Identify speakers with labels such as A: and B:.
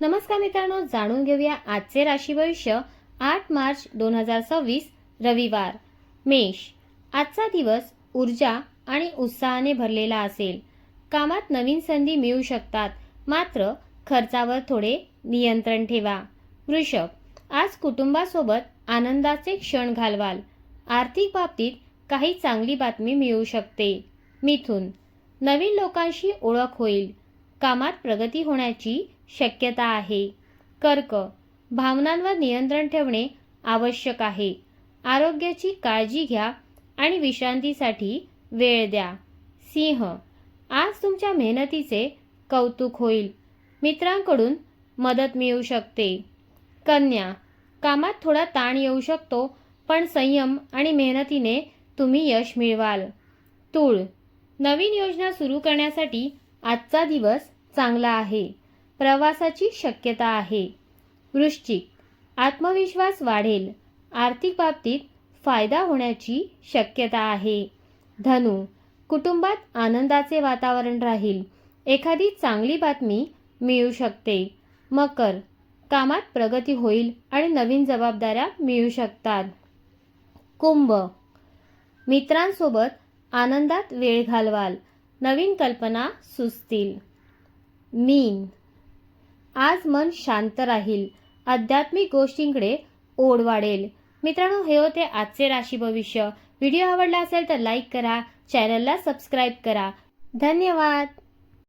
A: नमस्कार मित्रांनो, जाणून घेऊया आजचे राशी भविष्य 8 मार्च 2026 रविवार। मेष, आजचा दिवस ऊर्जा आणि उत्साहाने भरलेला असेल। कामात नवीन संधी मिळू शकतात, मात्र खर्चावर थोडे नियंत्रण ठेवा। वृषभ, आज कुटुंबासोबत आनंदाचे क्षण घालवाल। आर्थिक बाबतीत काही चांगली बातमी मिळू शकते। मिथुन, नवीन लोकांशी ओळख होईल। कामात प्रगती होण्याची शक्यता आहे। कर्क, भावनांवर नियंत्रण ठेवणे आवश्यक आहे। आरोग्याची काळजी घ्या आणि विश्रांतीसाठी वेळ द्या। सिंह, आज तुमच्या मेहनतीचे कौतुक होईल। मित्रांकडून मदत मिळू शकते। कन्या, कामात थोडा ताण येऊ शकतो, पण संयम आणि मेहनतीने तुम्ही यश मिळवाल। तूळ, नवीन योजना सुरू करण्यासाठी आजचा दिवस चांगला आहे। प्रवासाची शक्यता आहे। वृश्चिक, आत्मविश्वास वाढेल। आर्थिक बाबतीत फायदा होण्याची शक्यता आहे। धनु, कुटुंबात आनंदाचे वातावरण राहील। एखादी चांगली बातमी मिळू शकते। मकर, कामात प्रगती होईल आणि नवीन जबाबदाऱ्या मिळू शकतात। कुंभ, मित्रांसोबत आनंदात वेळ घालवाल। नवीन कल्पना सुचतील। मीन, आज मन शांत राहील। आध्यात्मिक गोष्टींकडे ओढ वाढेल। मित्रांनो, हे होते आजचे राशी भविष्य। व्हिडिओ आवडला असेल तर लाईक करा, चॅनलला सबस्क्राईब करा। धन्यवाद।